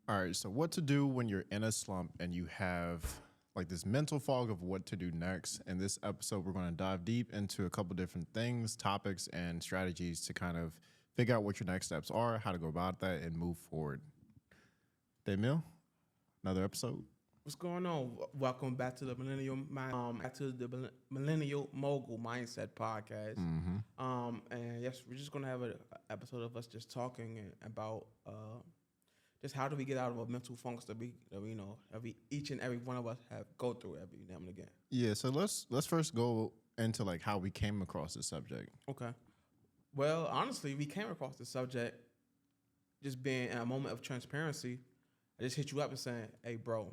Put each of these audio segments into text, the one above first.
All right, so what to do when you're in a slump and you have like this mental fog of what to do next. In this episode, we're going to dive deep into a couple different things, topics, and strategies to kind of figure out what your next steps are, how to go about that, and move forward. Damiel, another episode. What's going on? Welcome back to the Millennial Mogul Mindset Podcast. And yes, we're just gonna have an episode of us just talking about just how do we get out of a mental funk that we each and every one of us have go through every now and again. Yeah, so let's first go into like how we came across this subject. Okay. Well, honestly, we came across the subject just being in a moment of transparency. I just hit you up and saying, "Hey, bro,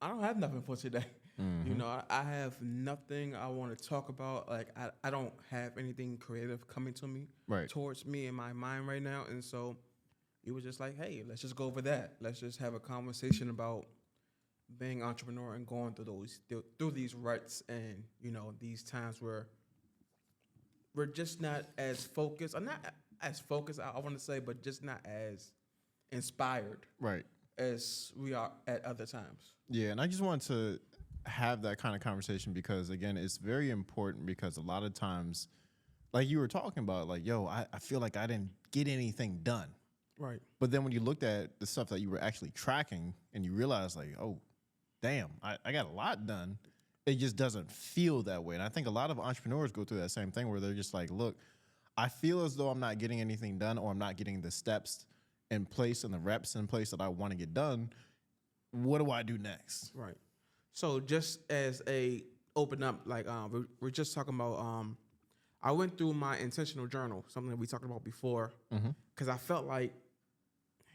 I don't have nothing for today. You know, I have nothing I want to talk about. Like, I don't have anything creative coming to me towards me in my mind right now." And so it was just like, hey, let's just go over that. Let's just have a conversation about being an entrepreneur and going through these ruts and, you know, these times where we're just not as focused, or not as focused, I want to say, but just not as inspired as we are at other times. Yeah, and I just wanted to have that kind of conversation because, again, it's very important because a lot of times, like you were talking about, like, yo, I feel like I didn't get anything done. Right. But then when you looked at the stuff that you were actually tracking and you realize, like, oh, damn, I got a lot done, it just doesn't feel that way. And I think a lot of entrepreneurs go through that same thing where they're just like, look, I feel as though I'm not getting anything done or I'm not getting the steps in place and the reps in place that I want to get done. What do I do next? Right. So just as a open up, like we're just talking about, I went through my intentional journal, something that we talked about before, because I felt like,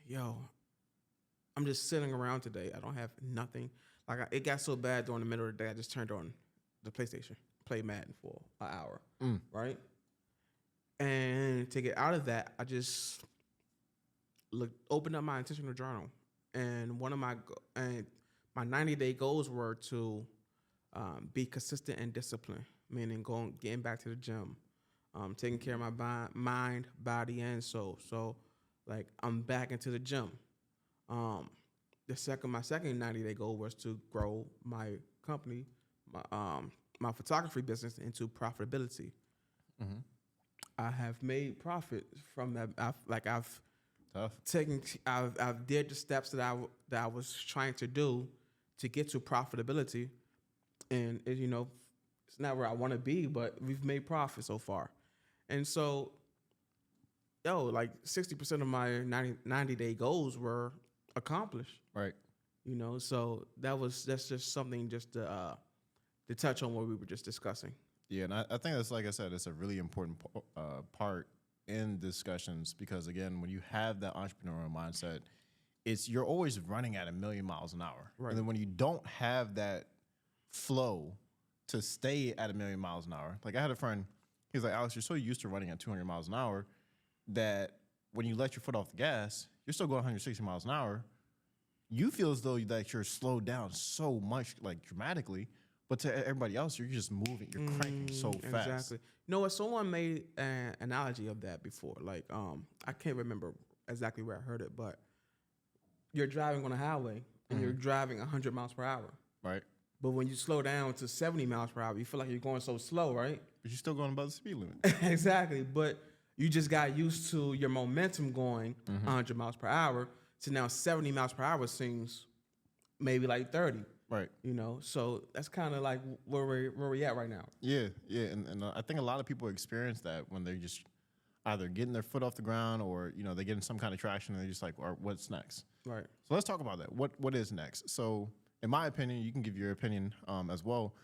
yo, I'm just sitting around today. I don't have nothing. Like it got so bad during the middle of the day, I just turned on the PlayStation, played Madden for an hour, right? And to get out of that, I just opened up my intentional journal, and my 90-day goals were to be consistent and disciplined, meaning getting back to the gym, taking care of my mind, body, and soul. So, like, I'm back into the gym. My second 90-day goal was to grow my company, my photography business into profitability. I have made profit from that. I've did the steps that I was trying to do to get to profitability, and you know, it's not where I want to be, but we've made profit so far. And so, like 60% of my 90-day goals were accomplished. Right. You know, so that's just something just to touch on what we were just discussing. Yeah, and I think that's, like I said, it's a really important part in discussions because, again, when you have that entrepreneurial mindset, you're always running at 1,000,000 miles an hour. Right. And then when you don't have that flow to stay at 1,000,000 miles an hour, like I had a friend, he was like, Alex, you're so used to running at 200 miles an hour that when you let your foot off the gas, you're still going 160 miles an hour. You feel as though that you're slowed down so much, like dramatically, but to everybody else, you're just moving, you're cranking so fast. Exactly. You know what? Someone made an analogy of that before. Like, I can't remember exactly where I heard it, but you're driving on a highway and you're driving 100 miles per hour. Right. But when you slow down to 70 miles per hour, you feel like you're going so slow, right? But you're still going above the speed limit. Exactly. But you just got used to your momentum going 100 miles per hour. So now 70 miles per hour seems maybe like 30. Right. You know, so that's kind of like where we're at right now. Yeah. And I think a lot of people experience that when they're just either getting their foot off the ground or, you know, they're getting some kind of traction and they're just like, what's next? Right. So let's talk about that. What is next? So in my opinion, you can give your opinion as well.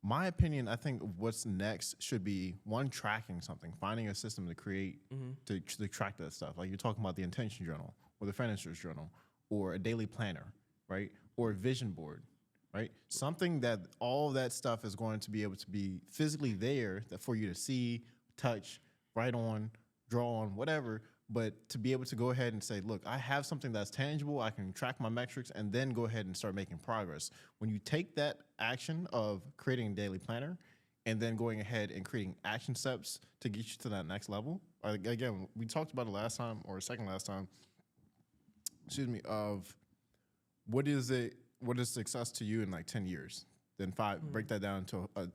My opinion, I think what's next should be one, tracking something, finding a system to create to track that stuff. Like you're talking about the intention journal or the finances journal or a daily planner, right? Or a vision board, right? Something that all that stuff is going to be able to be physically there that for you to see, touch, write on, draw on, whatever, but to be able to go ahead and say, look, I have something that's tangible, I can track my metrics, and then go ahead and start making progress. When you take that action of creating a daily planner and then going ahead and creating action steps to get you to that next level. Again, we talked about it last time or second last time. Excuse me. Of what is success to you in like 10 years? Then break that down to a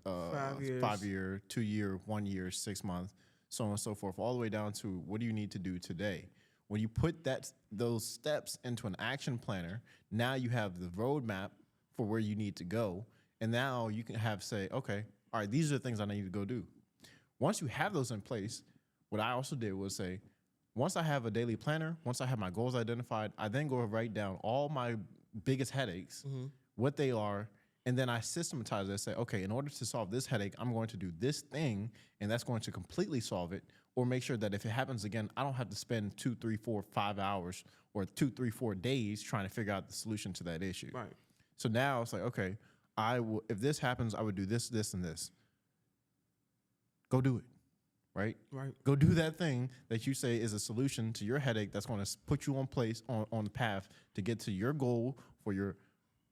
5 year, 2 year, 1 year, 6 months, so on and so forth, all the way down to what do you need to do today? When you put those steps into an action planner, now you have the roadmap for where you need to go. And now you can say, okay, all right, these are the things I need to go do. Once you have those in place, what I also did was say, once I have a daily planner, once I have my goals identified, I then go write down all my biggest headaches, what they are, and then I systematize it and say, okay, in order to solve this headache, I'm going to do this thing, and that's going to completely solve it, or make sure that if it happens again, I don't have to spend 2, 3, 4, 5 hours or 2, 3, 4 days trying to figure out the solution to that issue. Right. So now it's like, okay, if this happens, I would do this, this, and this. Go do it, right? Right. Go do that thing that you say is a solution to your headache that's going to put you on the path to get to your goal for your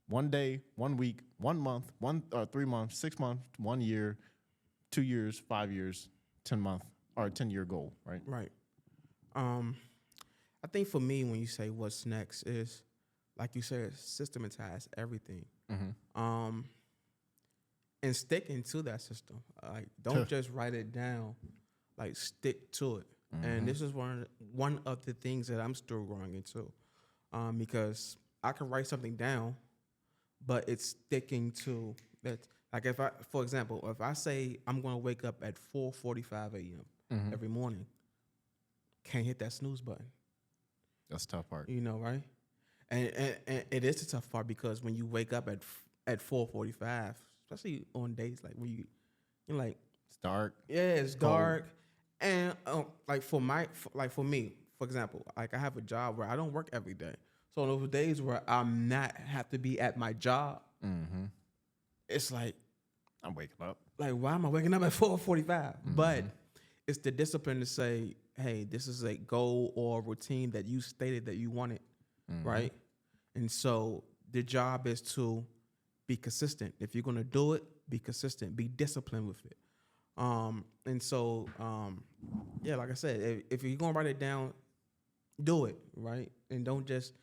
1 day, 1 week, 1 month, 3 months, 6 months, 1 year, 2 years, 5 years, 10-month or 10-year goal, right? Right. I think for me, when you say what's next is, like you said, systematize everything. And sticking to that system. Like, don't just write it down. Like, stick to it. And this is one of the things that I'm still growing into, because I can write something down, but it's sticking to that. Like, for example, if I say I'm going to wake up at 4:45 a.m. Every morning, can't hit that snooze button. That's the tough part. You know, right? And it is the tough part, because when you wake up at 4:45, especially on days like when you're like, it's dark. Yeah, it's dark. And like for me, for example, like I have a job where I don't work every day. So on those days where I'm not have to be at my job, it's like I'm waking up. Like, why am I waking up at 4:45? But it's the discipline to say, hey, this is a goal or routine that you stated that you wanted, right? And so the job is to be consistent. If you're gonna do it, be consistent, be disciplined with it. And so, yeah, like I said, if you're gonna write it down, do it, right? And don't just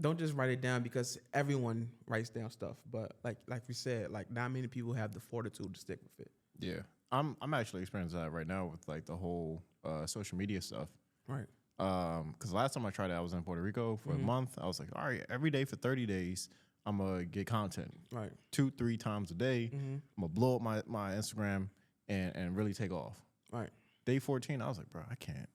write it down, because everyone writes down stuff. But like we said, like not many people have the fortitude to stick with it. Yeah, I'm actually experiencing that right now with like the whole social media stuff. Right. Because last time I tried it, I was in Puerto Rico for a month. I was like, all right, every day for 30 days, I'm gonna get content. Right. 2-3 times a day. I'm gonna blow up my Instagram and really take off. Right. Day 14, I was like, bro, I can't.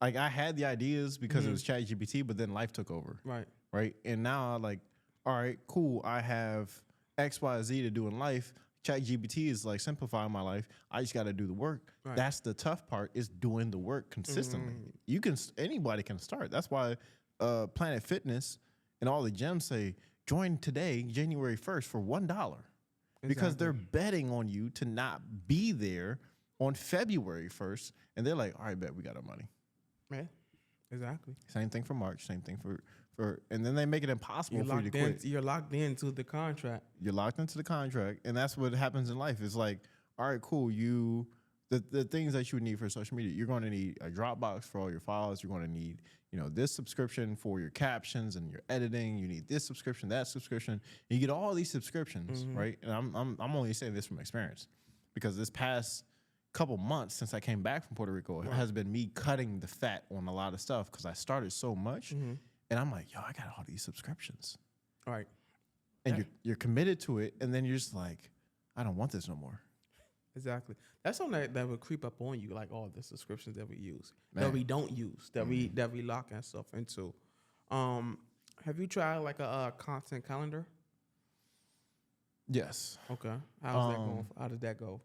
Like I had the ideas because it was ChatGPT, but then life took over. Right. Right. And now I'm like, all right, cool. I have X, Y, Z to do in life. ChatGPT is like simplifying my life. I just got to do the work. Right. That's the tough part, is doing the work consistently. Anybody can start. That's why Planet Fitness and all the gyms say, join today, January 1st for $1. Because they're betting on you to not be there on February 1st. And they're like, all right, bet we got our money. Yeah, exactly. Same thing for March. Same thing for and then they make it impossible for you to quit. You're locked into the contract. You're locked into the contract, and that's what happens in life. It's like, all right, cool. The things that you would need for social media, you're going to need a Dropbox for all your files. You're going to need, this subscription for your captions and your editing. You need this subscription, that subscription. And you get all these subscriptions, right? And I'm only saying this from experience, because this past couple months since I came back from Puerto Rico, it has been me cutting the fat on a lot of stuff, because I started so much, and I'm like, yo, I got all these subscriptions. All right. And you're committed to it, and then you're just like, I don't want this no more. Exactly. That's something that would creep up on you, like all the subscriptions that we use, that we don't use, that we lock ourselves into. Have you tried like a content calendar? Yes. Okay. How's that going? How did that go?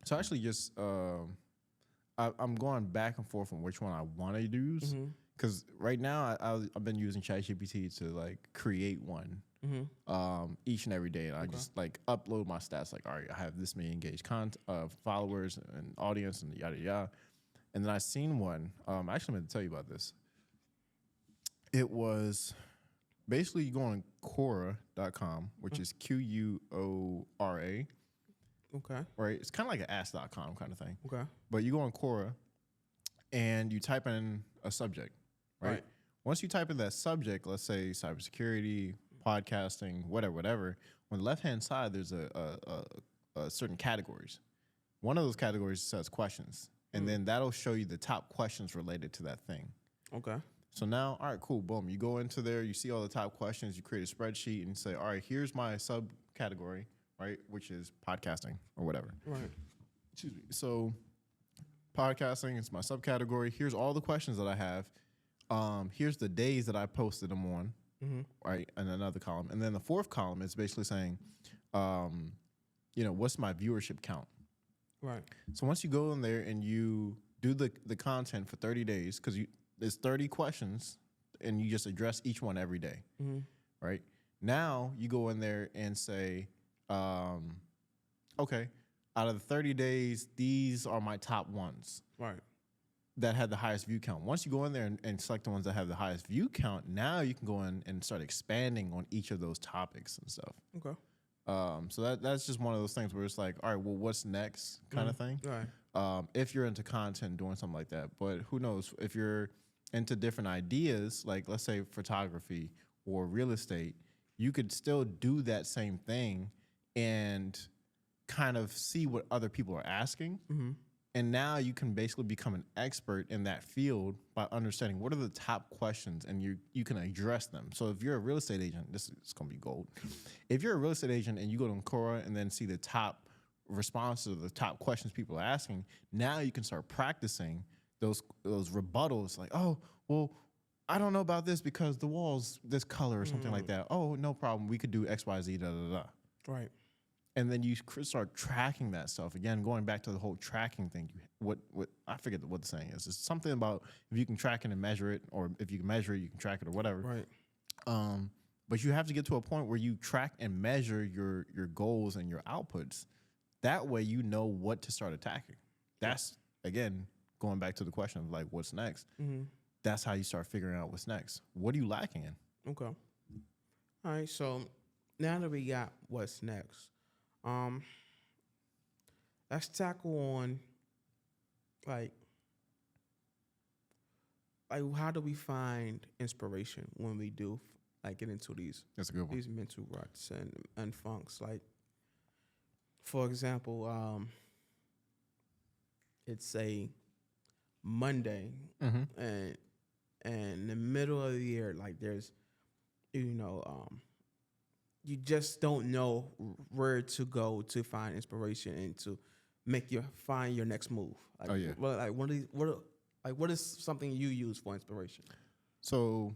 So actually, just I'm going back and forth on which one I want to use, because right now I've been using ChatGPT to like create one each and every day, and I just like upload my stats. Like, all right, I have this many engaged followers and audience and yada yada. And then I seen one. I actually meant to tell you about this. It was basically you go on Quora.com, which is Quora. Okay. right? It's kind of like an ask.com kind of thing. Okay. But you go on Quora and you type in a subject, right? Once you type in that subject, let's say cybersecurity, podcasting, whatever, on the left-hand side, there's a certain categories. One of those categories says questions, and then that'll show you the top questions related to that thing. Okay. So now, all right, cool, boom. You go into there, you see all the top questions, you create a spreadsheet, and you say, all right, here's my subcategory, right, which is podcasting or whatever. Right. Excuse me. So podcasting is my subcategory. Here's all the questions that I have. Here's the days that I posted them on, right, in another column. And then the fourth column is basically saying, what's my viewership count? Right. So once you go in there and you do the content for 30 days, because there's 30 questions, and you just address each one every day, right? Now you go in there and say, okay, out of the 30 days, these are my top ones. Right. That had the highest view count. Once you go in there and select the ones that have the highest view count, now you can go in and start expanding on each of those topics and stuff. Okay. So that's just one of those things where it's like, all right, well, what's next kind of thing. Right. If you're into content, doing something like that. But who knows, if you're into different ideas, like let's say photography or real estate, you could still do that same thing and kind of see what other people are asking. And now you can basically become an expert in that field by understanding what are the top questions, and you can address them. So if you're a real estate agent, this is going to be gold. If you're a real estate agent and you go to Quora and then see the top responses, the top questions people are asking, now you can start practicing those rebuttals. Like, oh, well, I don't know about this because the wall's this color or something like that. Oh, no problem. We could do X, Y, Z, da, da, da. Right. And then you start tracking that stuff. Again, going back to the whole tracking thing, what I forget what the saying is. It's something about if you can track it and measure it, or if you can measure it, you can track it or whatever. Right. But you have to get to a point where you track and measure your goals and your outputs. That way you know what to start attacking. That's, again, going back to the question of like, what's next? That's how you start figuring out what's next. What are you lacking in? Okay. All right. So now that we got what's next, let's tackle on like how do we find inspiration when we do like get into these That's a good one. these mental ruts and funks. Like, for example, it's a Monday and in the middle of the year, like there's you just don't know where to go to find inspiration and to find your next move. Like, oh yeah. What is something you use for inspiration? So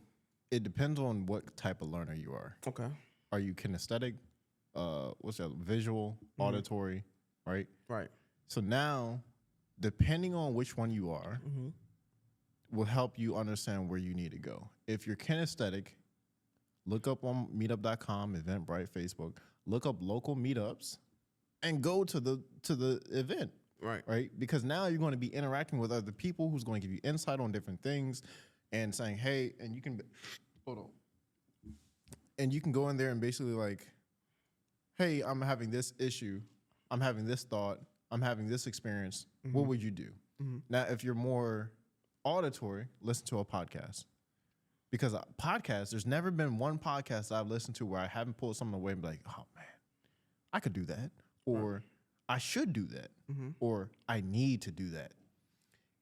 it depends on what type of learner you are. Okay. Are you kinesthetic? What's that? Visual, auditory, right? Right. So now, depending on which one you are, will help you understand where you need to go. If you're kinesthetic, look up on meetup.com, Eventbrite, Facebook, look up local meetups and go to the event. Right? Because now you're going to be interacting with other people who's going to give you insight on different things and saying, hey, and you can, hold on. And you can go in there and basically like, hey, I'm having this issue. I'm having this thought. I'm having this experience. What would you do? Now, if you're more auditory, listen to a podcast. Because podcasts, there's never been one podcast that I've listened to where I haven't pulled something away and be like, oh, man, I could do that. Or I should do that. Or I need to do that.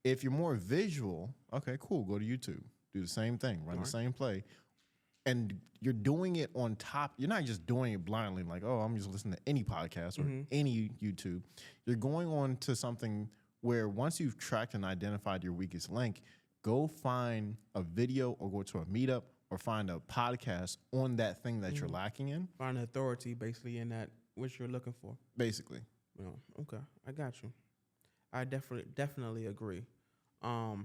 If you're more visual, okay, cool, go to YouTube. Do the same thing. Run the same play. And you're doing it on top. You're not just doing it blindly like, oh, I'm just listening to any podcast or any YouTube. You're going on to something where once you've tracked and identified your weakest link, go find a video or go to a meetup or find a podcast on that thing that you're lacking in. Find authority basically in that which you're looking for. Basically. Okay, I got you. I definitely agree. Oh,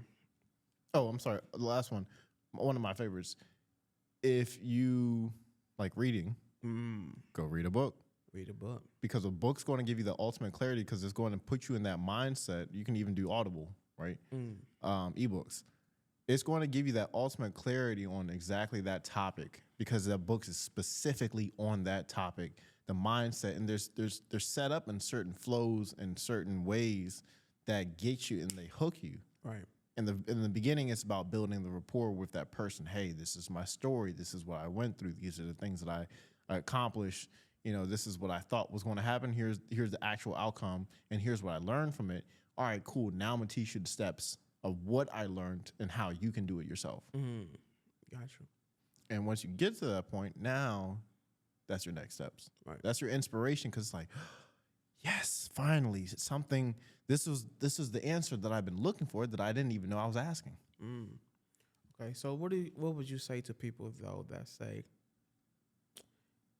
I'm sorry. The last one, one of my favorites. If you like reading, go read a book. Read a book. Because a book's going to give you the ultimate clarity because it's going to put you in that mindset. You can even do Audible, right? Ebooks. It's going to give you that ultimate clarity on exactly that topic because that book is specifically on that topic the mindset, and they're set up in certain flows and certain ways that get you and they hook you. Right. In the beginning, it's about building the rapport with that person. Hey, this is my story. This is what I went through. These are the things that I accomplished. You know, this is what I thought was going to happen. Here's the actual outcome, and here's what I learned from it. All right, cool. Now I'm gonna teach you the steps of what I learned and how you can do it yourself. Gotcha. And once you get to that point, now that's your next steps. Right. That's your inspiration, because it's like, yes, finally something. This is the answer that I've been looking for that I didn't even know I was asking. Okay, so what would you say to people though that say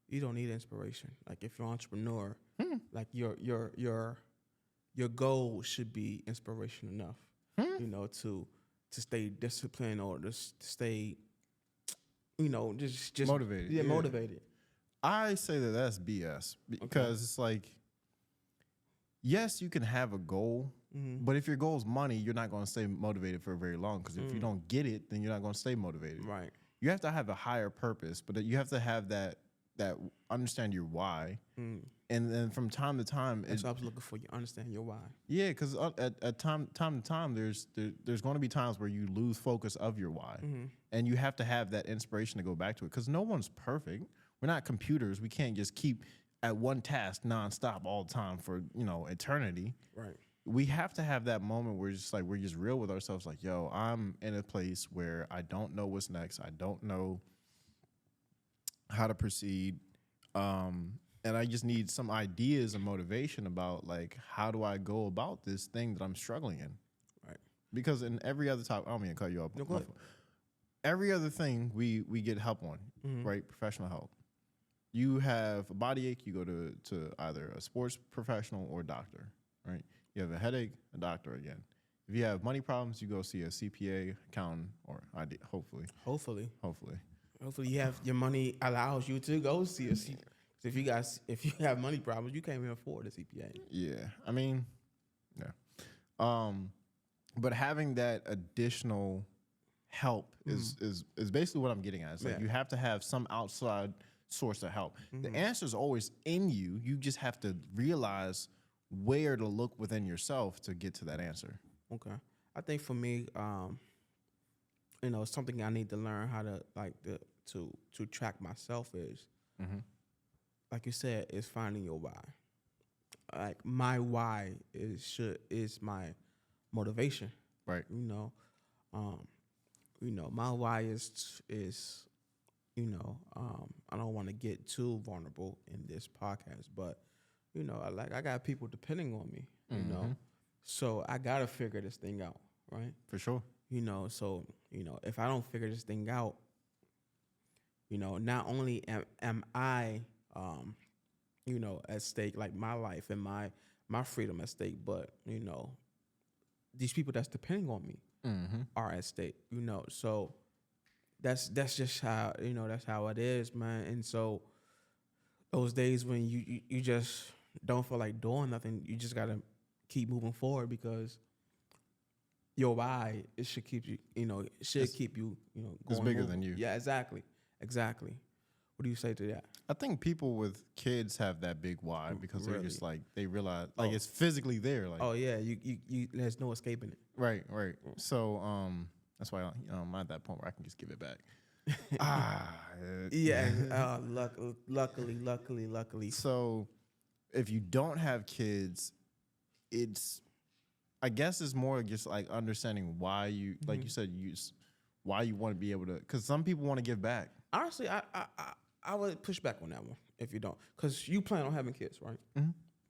you don't need inspiration? Like if you're an entrepreneur, like your goal should be inspiration enough, you know, to stay disciplined or to stay, you know, just Motivated. Yeah, motivated. I say that that's BS, because it's like, yes, you can have a goal, but if your goal is money, you're not going to stay motivated for very long, because if you don't get it, then you're not going to stay motivated. Right. You have to have a higher purpose, but you have to have that understand your why. And then from time to time, that's what I was looking for. You understand your why. Yeah, because at time to time, there's going to be times where you lose focus of your why, and you have to have that inspiration to go back to it, because no one's perfect. We're not computers. We can't just keep at one task nonstop all the time for, you know, eternity. Right. We have to have that moment where we're just real with ourselves. Like, yo, I'm in a place where I don't know what's next. I don't know how to proceed. And I just need some ideas and motivation about, like, how do I go about this thing that I'm struggling in? Right. Because in every other topic, I don't mean to cut you off. No, go ahead. Every other thing we get help on, right? Professional help. You have a body ache, you go to either a sports professional or doctor, right? You have a headache, a doctor again. If you have money problems, you go see a CPA, accountant, or hopefully. Hopefully you have your money allows you to go see a CPA. If you have money problems, you can't even afford a CPA. Yeah, I mean, yeah. But having that additional help is basically what I'm getting at. It's like you have to have some outside source of help. The answer is always in you. You just have to realize where to look within yourself to get to that answer. Okay. I think for me, you know, something I need to learn how to to track myself is, like you said, is finding your why. Like my why is my motivation. Right. You know, my why is I don't want to get too vulnerable in this podcast, but you know, I got people depending on me. You know, so I gotta figure this thing out, right? For sure. You know, so you know, if I don't figure this thing out, you know, not only am I, you know, at stake, like my life and my freedom at stake, but you know, these people that's depending on me are at stake. You know, so that's just how, you know, that's how it is, man. And so those days when you just don't feel like doing nothing, you just gotta keep moving forward, because your why, it should keep you, you know, keep you, you know, going. It's bigger moving. than you. Yeah, exactly. What do you say to that? I think people with kids have that big why, because they're just like, they realize, like, Oh. it's physically there. Like, Oh yeah, you there's no escaping it. right. So that's why, you know, I'm at that point where I can just give it back. Yeah. Luckily. So if you don't have kids, I guess it's more just like understanding why you, like you said, why you want to be able to, because some people want to give back. Honestly, I would push back on that one if you don't, because you plan on having kids, right?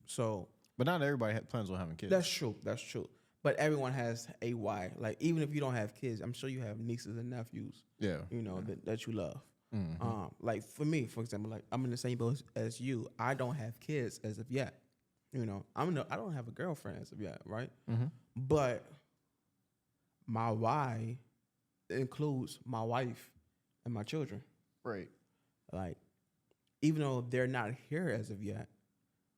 So, But not everybody plans on having kids. that's true. But everyone has a why. Like, even if you don't have kids, I'm sure you have nieces and nephews. Yeah. You know, that you love. Like for me, for example, like I'm in the same boat as you. I don't have kids as of yet. You know, I don't have a girlfriend as of yet, right? But my why includes my wife and my children. Right. Like, even though they're not here as of yet,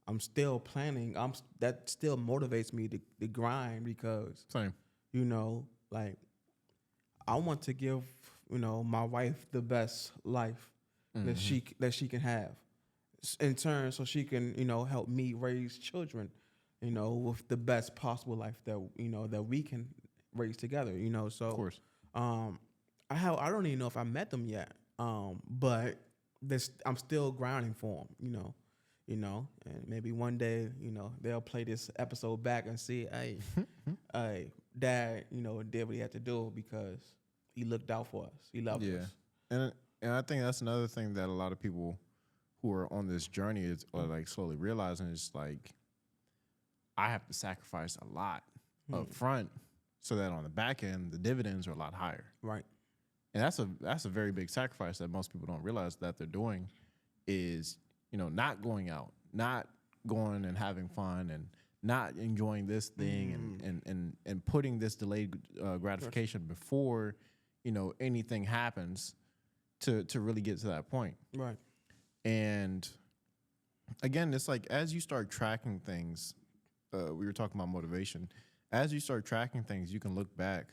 I'm still planning. That still motivates me to grind, because Same. you know, like, I want to give, you know, my wife the best life that she can have. in turn, so she can, help me raise children, with the best possible life that, that we can raise together, Of So, course. I don't even know if I met them yet. But this, I'm still grounding for them, and maybe one day, they'll play this episode back and see, hey, hey, dad, did what he had to do because he looked out for us. He loved Yeah. us. And I think that's another thing that a lot of people who are on this journey are like slowly realizing is like, I have to sacrifice a lot up front so that on the back end, the dividends are a lot higher. Right. And that's a very big sacrifice that most people don't realize that they're doing is, not going out, not going and having fun and not enjoying this thing and putting this delayed gratification before, anything happens to really get to that point. Right. And again, it's like as you start tracking things, we were talking about motivation. As you start tracking things, you can look back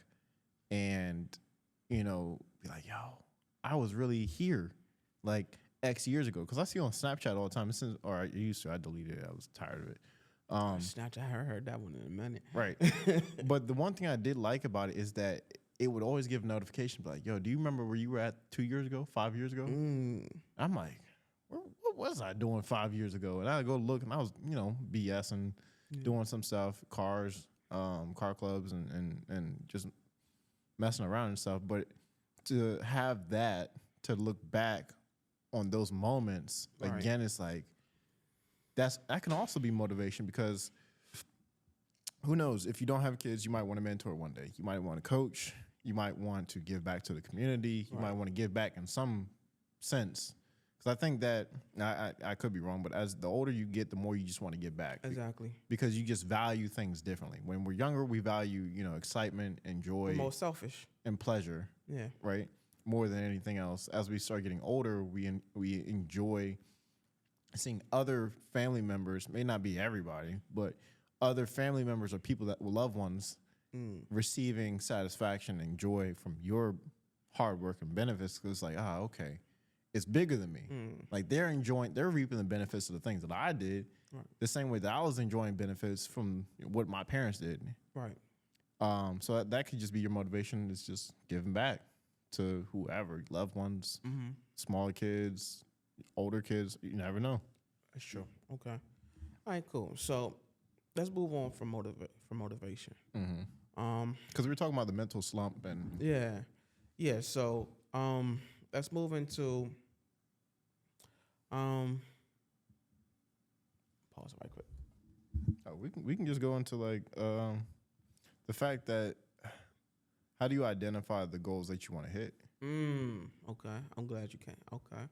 and, be like, yo, I was really here like X years ago. Because I see on Snapchat all the time. Or I used to. I deleted it. I was tired of it. Snapchat, I heard that one in a minute. Right. But the one thing I did like about it is that it would always give notification like, yo, do you remember where you were at 2 years ago, 5 years ago? I'm like, what was I doing 5 years ago? And I go look and I was, BSing, doing some stuff, car clubs and just messing around and stuff. But to have that, to look back on those moments, again, it's like, that can also be motivation because who knows, if you don't have kids, you might want to mentor one day. You might want to coach. You might want to give back to the community. You might want to give back in some sense. Because I think that, I could be wrong, but as the older you get, the more you just want to give back. Exactly. Because you just value things differently. When we're younger, we value, excitement and joy. We're more selfish. And pleasure. Yeah. Right? More than anything else. As we start getting older, we enjoy seeing other family members, may not be everybody, but other family members or people that loved ones receiving satisfaction and joy from your hard work and benefits. Because it's like, okay, it's bigger than me. Like they're reaping the benefits of the things that I did, the same way that I was enjoying benefits from what my parents did. Right. So that could just be your motivation. Is just giving back to whoever, loved ones, smaller kids, older kids. You never know. That's true. Okay. All right. Cool. So let's move on from motivation. Because we were talking about the mental slump and yeah. So let's move into pause right quick. We can just go into like the fact that how do you identify the goals that you want to hit? Okay. I'm glad you came. Okay.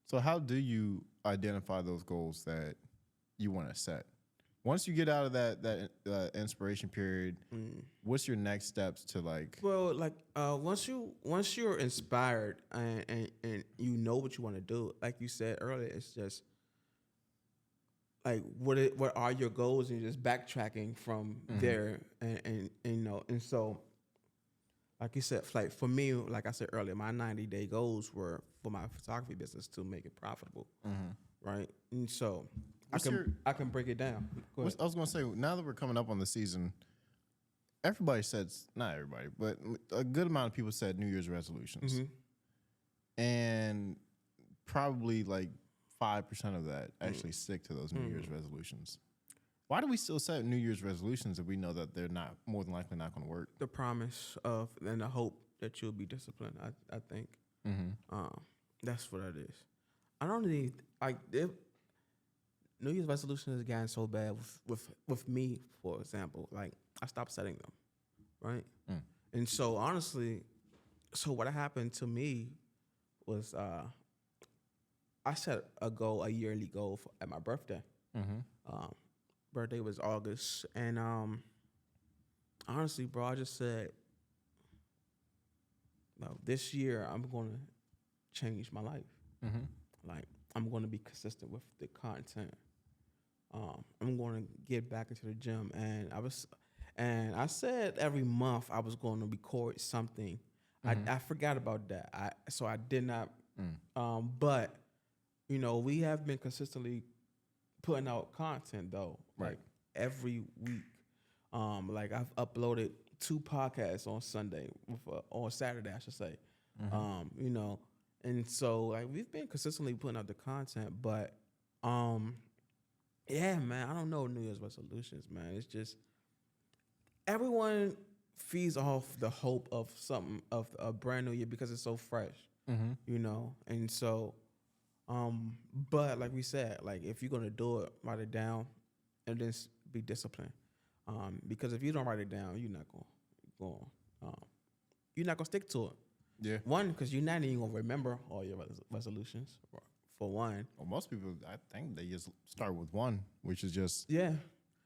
So how do you identify those goals that you want to set? Once you get out of that inspiration period, what's your next steps to like? Well, like once you're inspired and you know what you want to do, like you said earlier, it's just like what are your goals, and you're just backtracking from there, and so like you said, like for me, like I said earlier, my 90-day goals were for my photography business to make it profitable, right? And so I can break it down. I was gonna say, now that we're coming up on the season, everybody says, not everybody, but a good amount of people said New Year's resolutions, and probably like 5% of that actually stick to those New Year's resolutions. Why do we still set New Year's resolutions if we know that they're not more than likely not going to work? The promise of and the hope that you'll be disciplined. I think that's what it is. I don't need New Year's resolutions has gotten so bad with me, for example. Like I stopped setting them, right? And so honestly, what happened to me was I set a yearly goal at my birthday. Birthday was August, and honestly, bro, I just said, no, this year I'm going to change my life. Like I'm going to be consistent with the content. I'm going to get back into the gym, and I said every month I was going to record something. I forgot about that. So I did not But we have been consistently putting out content though, Right. like every week. Like I've uploaded 2 podcasts on Sunday, on Saturday, I should say. And so like we've been consistently putting out the content, but yeah, man, I don't know New Year's resolutions, man. It's just everyone feeds off the hope of something of a brand new year because it's so fresh, and so but like we said, like if you're gonna do it, write it down and then be disciplined. Because if you don't write it down, you're not gonna stick to it. Yeah. One, because you're not even gonna remember all your resolutions. For one. Well, most people, I think they just start with one, which is just, Yeah.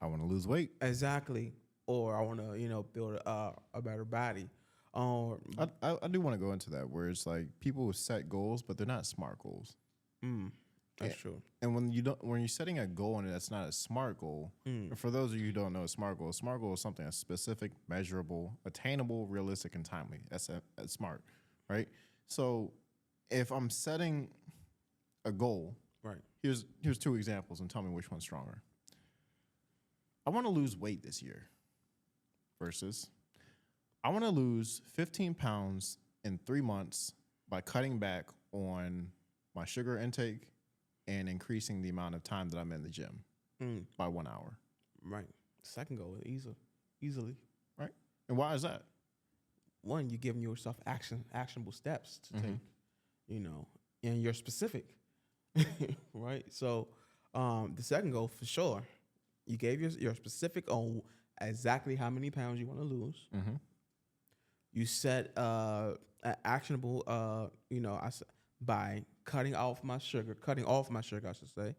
I want to lose weight. Exactly. Or I want to, build a better body. I do want to go into that where it's like people set goals, but they're not smart goals. That's true. And when you're setting a goal and that's not a smart goal, and for those of you who don't know a smart goal is something that's specific, measurable, attainable, realistic, and timely. That's smart, right? So if I'm setting a goal, right? Here's 2 examples, and tell me which one's stronger. I want to lose weight this year versus I want to lose 15 pounds in 3 months by cutting back on my sugar intake and increasing the amount of time that I'm in the gym by 1 hour. Right. Second goal, easily. Right. And why is that? One, you're giving yourself actionable steps to take, and you're specific, right? So the second goal, for sure, you gave you're specific on exactly how many pounds you want to lose. You set an actionable, by cutting off my sugar, I should say,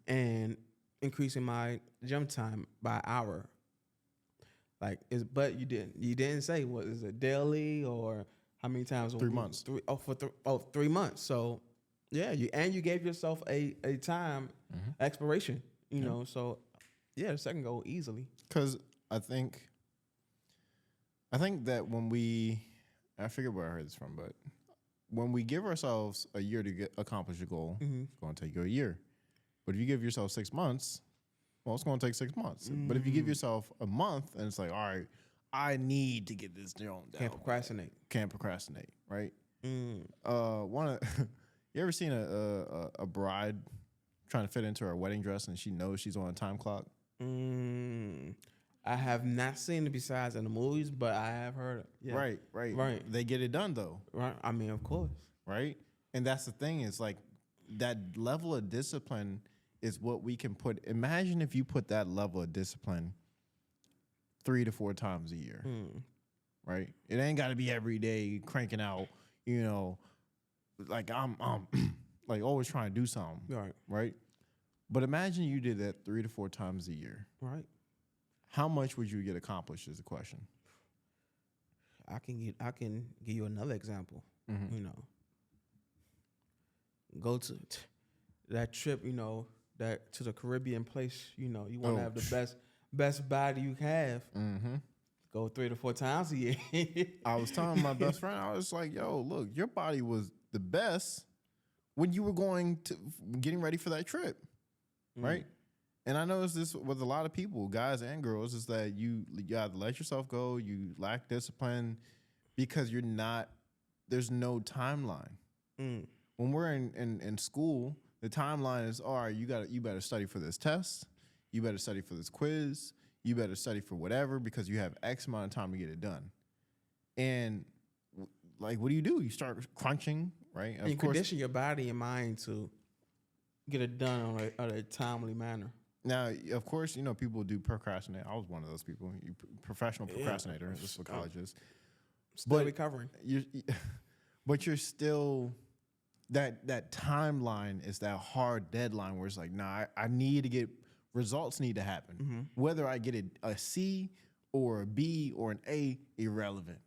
and increasing my gym time by an hour. But you didn't say what is it, daily or how many times? 3 months. 3 months. So yeah, you gave yourself a time expiration. So yeah, the second goal easily. Because I think that I forget where I heard this from, but when we give ourselves a year to accomplish a goal, it's going to take you a year. But if you give yourself 6 months, well, it's going to take 6 months. But if you give yourself a month and it's like, all right, I need to get this down. Can't procrastinate, right? You ever seen a bride trying to fit into her wedding dress and she knows she's on a time clock? I have not seen it besides in the movies, but I have heard it. Yeah. Right. They get it done though. Right. I mean, of course. Right. And that's the thing is like that level of discipline is what we can put. Imagine if you put that level of discipline 3 to 4 times a year. Right. It ain't got to be every day cranking out, like I'm like always trying to do something. Right. But imagine you did that 3 to 4 times a year. Right. How much would you get accomplished is the question. I can give you another example. Go to that trip, that to the Caribbean place, you want to have the best body you have. Go 3 to 4 times a year. I was telling my best friend, I was like, yo, look, your body was the best when you were getting ready for that trip. Right? And I noticed this with a lot of people, guys and girls, is that you either let yourself go, you lack discipline because there's no timeline. When we're in school, the timeline is, all right, you better study for this test, you better study for this quiz, you better study for whatever because you have X amount of time to get it done. And like, what do? You start crunching, right? And you condition your body and mind to get it done on a timely manner. Now, of course, people do procrastinate. I was one of those people. Professional procrastinator. This is what college is. Still recovering. But you're still that timeline is that hard deadline where it's like, nah, I need to get results. Need to happen. Whether I get a C or a B or an A, irrelevant.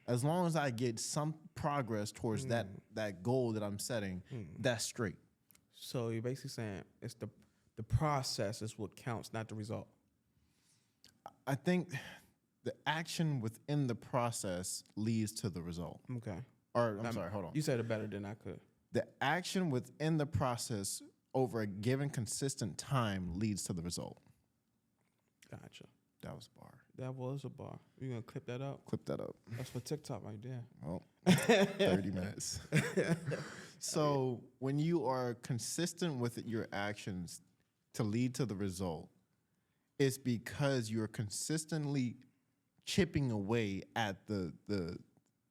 As long as I get some progress towards that goal that I'm setting, that's straight. So you're basically saying it's the process is what counts, not the result. I think the action within the process leads to the result. Okay. Or I'm sorry, hold on. You said it better than I could. The action within the process over a given consistent time leads to the result. Gotcha. That was a bar. That was a bar. You gonna clip that up? Clip that up. That's for TikTok right there. Well, 30 minutes. So when you are consistent with your actions to lead to the result, it's because you're consistently chipping away at the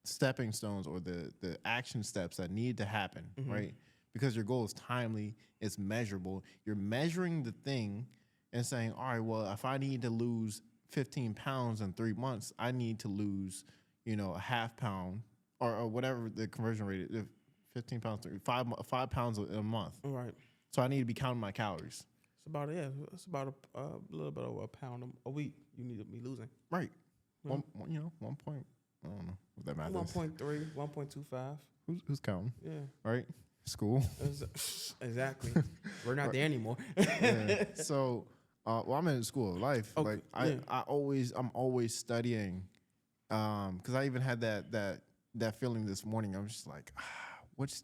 stepping stones or the action steps that need to happen, right? Because your goal is timely, it's measurable. You're measuring the thing and saying, all right, well, if I need to lose 15 pounds in 3 months, I need to lose, a half pound or whatever the conversion rate is. 15 pounds, 5 pounds a month. All right. So I need to be counting my calories. It's about It's about a little bit over a pound a week. You need to be losing. Right. Yeah. 1 point. I don't know what that math 1.3, 1.25. Who's counting? Yeah. Right. School. Exactly. We're not there anymore. Yeah. So, I'm in the school of life. Okay. Like I'm always studying. Because I even had that feeling this morning. I'm just like, what's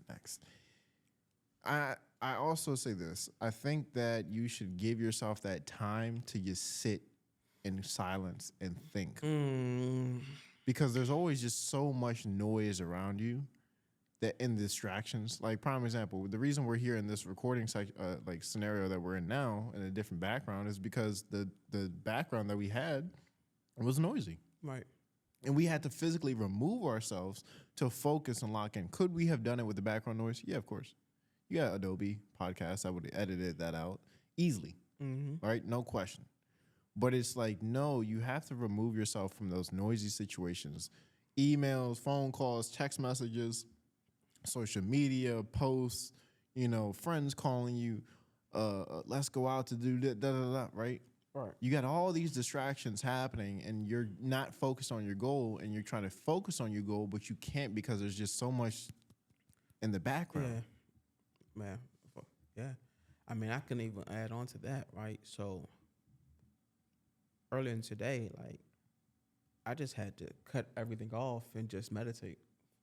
next? I also say this. I think that you should give yourself that time to just sit in silence and think. Because there's always just so much noise around you that in distractions. Like, prime example, the reason we're here in this recording scenario that we're in now in a different background is because the background that we had was noisy. Right. And we had to physically remove ourselves to focus and lock in. Could we have done it with the background noise? Yeah, of course. You got Adobe Podcast. I would have edited that out easily, right? No question. But it's like, no, you have to remove yourself from those noisy situations. Emails, phone calls, text messages, social media, posts, friends calling you, let's go out to do that, right? Right. You got all these distractions happening and you're not focused on your goal and you're trying to focus on your goal, but you can't because there's just so much in the background. Yeah. Man. Yeah. I mean, I can even add on to that, right? So earlier in today, like, I just had to cut everything off and just meditate.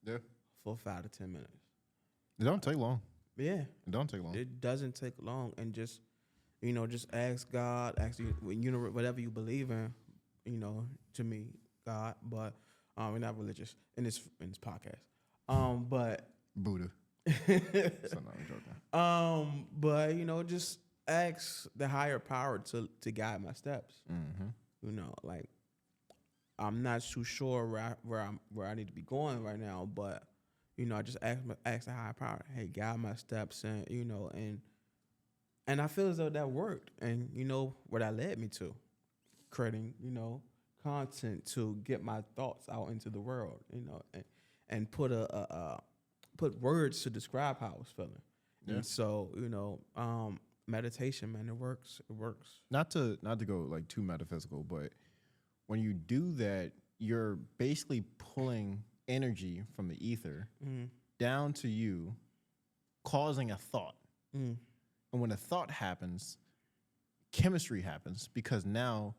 Yeah. For 5 to 10 minutes. It don't take long. Yeah. It don't take long. It doesn't take long, and just ask God, whatever you believe in, to me, God, but we're not religious in this podcast. But Buddha. So no, I'm joking. But just ask the higher power to guide my steps. Like, I'm not too sure where I need to be going right now, but I just ask the higher power, hey, guide my steps, and I feel as though that worked, and what that led me to, creating content to get my thoughts out into the world, and put put words to describe how I was feeling. Yeah. And so meditation, man, it works. It works. Not to go like too metaphysical, but when you do that, you're basically pulling energy from the ether down to you, causing a thought. And when a thought happens, chemistry happens because now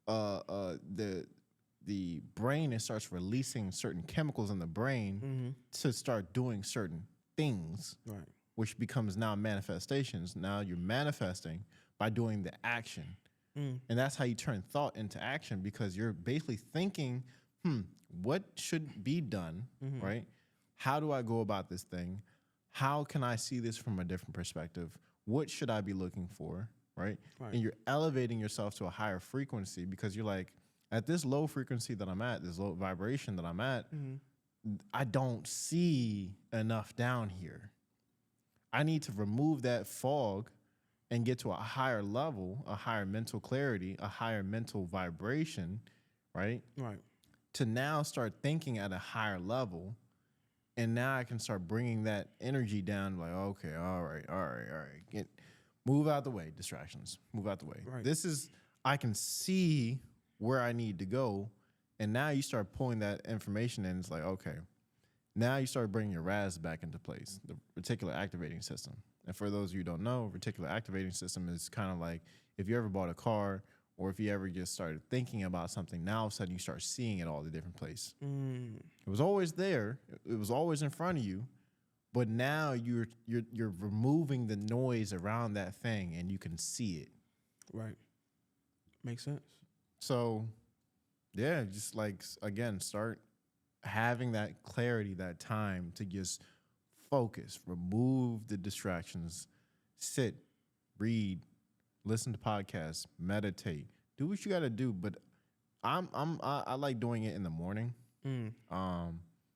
the brain starts releasing certain chemicals in the brain to start doing certain things, right? Which becomes now manifestations. Now you're manifesting by doing the action. And that's how you turn thought into action, because you're basically thinking, what should be done, right? How do I go about this thing? How can I see this from a different perspective? What should I be looking for, right? And you're elevating yourself to a higher frequency because you're like, at this low frequency that I'm at, this low vibration that I'm at, I don't see enough down here. I need to remove that fog and get to a higher level, a higher mental clarity, a higher mental vibration, right? Right. To now start thinking at a higher level. And now I can start bringing that energy down, like, okay, all right. Move out the way, distractions. Move out the way. Right. I can see where I need to go. And now you start pulling that information in. It's like, okay, now you start bringing your RAS back into place, the reticular activating system. And for those of you who don't know, reticular activating system is kind of like if you ever bought a car or if you ever just started thinking about something, now all of a sudden you start seeing it all the different places. It was always there. It was always in front of you, But now you're removing the noise around that thing, and you can see it. Right. Makes sense. So, yeah, just like again, start having that clarity, that time to just focus, remove the distractions, sit, read, listen to podcasts, meditate, do what you got to do. But I like doing it in the morning.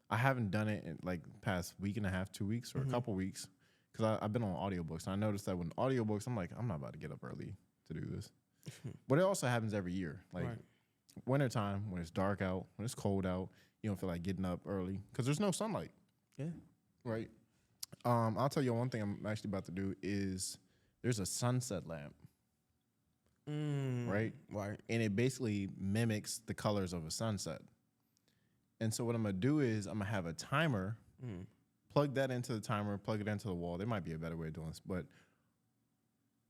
I haven't done it in like past week and a half, 2 weeks, or a couple weeks, because I've been on audiobooks. And I noticed that with audiobooks, I'm like, I'm not about to get up early to do this. But it also happens every year. Like wintertime, when it's dark out, when it's cold out, you don't feel like getting up early because there's no sunlight. Yeah. Right. I'll tell you one thing I'm actually about to do is there's a sunset lamp. Right. Right. And it basically mimics the colors of a sunset. And so what I'm going to do is I'm going to have a timer, plug that into the timer, plug it into the wall. There might be a better way of doing this, but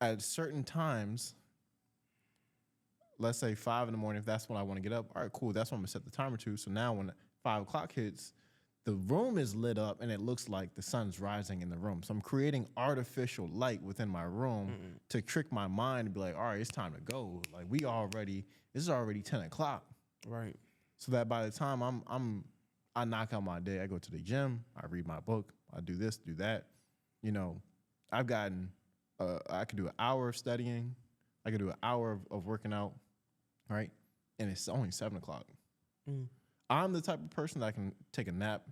at certain times, let's say 5 in the morning, if that's when I want to get up, all right, cool. That's what I'm going to set the timer to. So now when 5 o'clock hits, the room is lit up and it looks like the sun's rising in the room. So I'm creating artificial light within my room to trick my mind to be like, all right, it's time to go. Like this is already 10 o'clock. Right. So that by the time I knock out my day, I go to the gym, I read my book, I do this, do that. You know, I've gotten, I could do an hour of studying, I could do an hour of working out, right? And it's only 7 o'clock. I'm the type of person that can take a nap,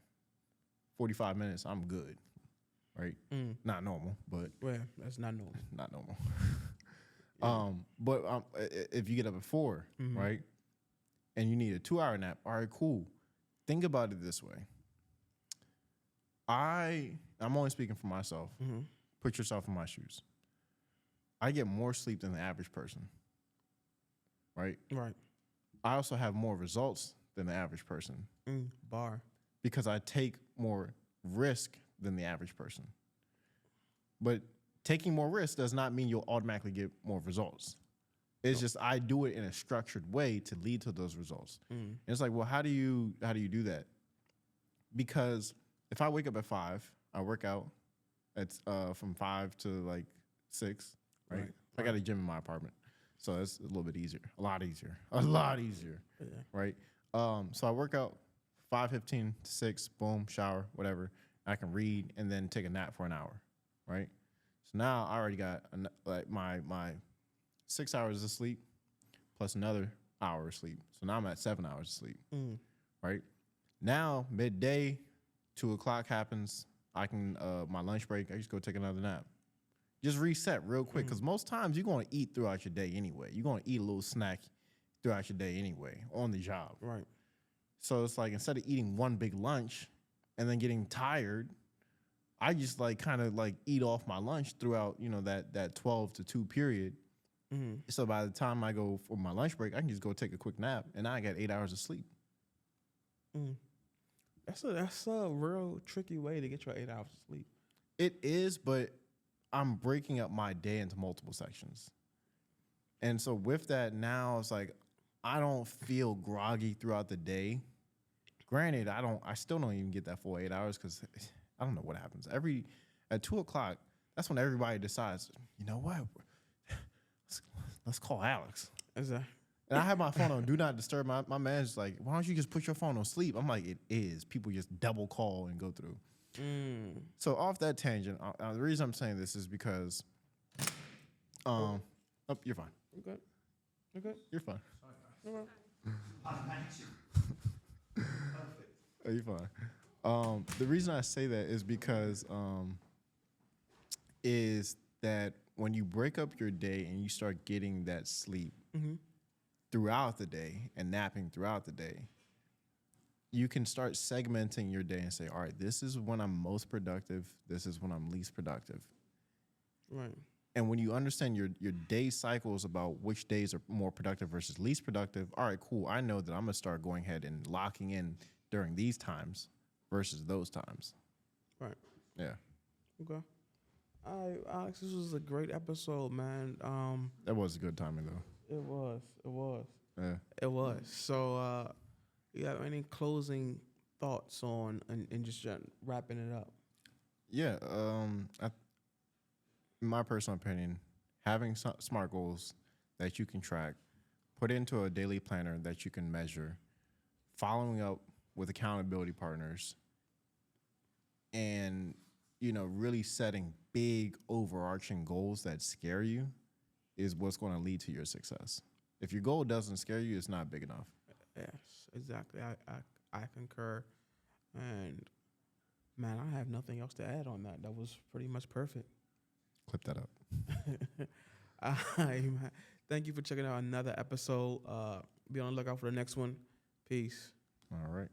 45 minutes, I'm good, right? Not normal, but well, that's not normal. Not normal. But if you get up at 4, right? And you need a 2-hour nap, all right, cool. Think about it this way. I'm only speaking for myself. Put yourself in my shoes. I get more sleep than the average person, right? Right. I also have more results than the average person. Bar. Because I take more risk than the average person. But taking more risk does not mean you'll automatically get more results. It's just I do it in a structured way to lead to those results. And it's like, well, how do you do that? Because if I wake up at 5, I work out at from 5 to like 6, right? I got a gym in my apartment, so it's a little bit easier, a lot easier, right? So I work out 5:15 to 6, boom, shower, whatever. I can read and then take a nap for an hour, right? So now I already got like my 6 hours of sleep plus another hour of sleep. So now I'm at 7 hours of sleep, right? Now, midday, 2 o'clock happens. I can, my lunch break, I just go take another nap. Just reset real quick, because most times you're going to eat throughout your day anyway. You're going to eat a little snack throughout your day anyway, on the job. Right. So it's like, instead of eating one big lunch and then getting tired, I just like kind of like eat off my lunch throughout, that 12 to 2 period. So by the time I go for my lunch break, I can just go take a quick nap, and now I got 8 hours of sleep. That's a real tricky way to get your 8 hours of sleep. It is, but I'm breaking up my day into multiple sections. And so with that, now it's like I don't feel groggy throughout the day. Granted, I still don't even get that full 8 hours because I don't know what happens. At 2 o'clock, that's when everybody decides, you know what? Let's call Alex. Exactly. And I have my phone on Do Not Disturb. My man's like, why don't you just put your phone on sleep? I'm like, it is. People just double call and go through. So off that tangent, the reason I'm saying this is because, oh, you're fine. I'm good. You're good. You're fine. Oh, you're fine. The reason I say that is because is that when you break up your day and you start getting that sleep throughout the day and napping throughout the day, you can start segmenting your day and say, all right, this is when I'm most productive. This is when I'm least productive. Right. And when you understand your day cycles about which days are more productive versus least productive, all right, cool. I know that I'm going to start going ahead and locking in during these times versus those times. Right. Yeah. Okay. All right, Alex, this was a great episode, man. That was a good timing, though. It was. Yeah. It was. So, you have any closing thoughts on and just wrapping it up? Yeah. In my personal opinion, having smart goals that you can track, put into a daily planner that you can measure, following up with accountability partners, and really setting big overarching goals that scare you is what's going to lead to your success. If your goal doesn't scare you, it's not big enough. Yes, exactly. I concur. And man, I have nothing else to add on that. That was pretty much perfect. Clip that up. Man. Thank you for checking out another episode. Be on the lookout for the next one. Peace. All right.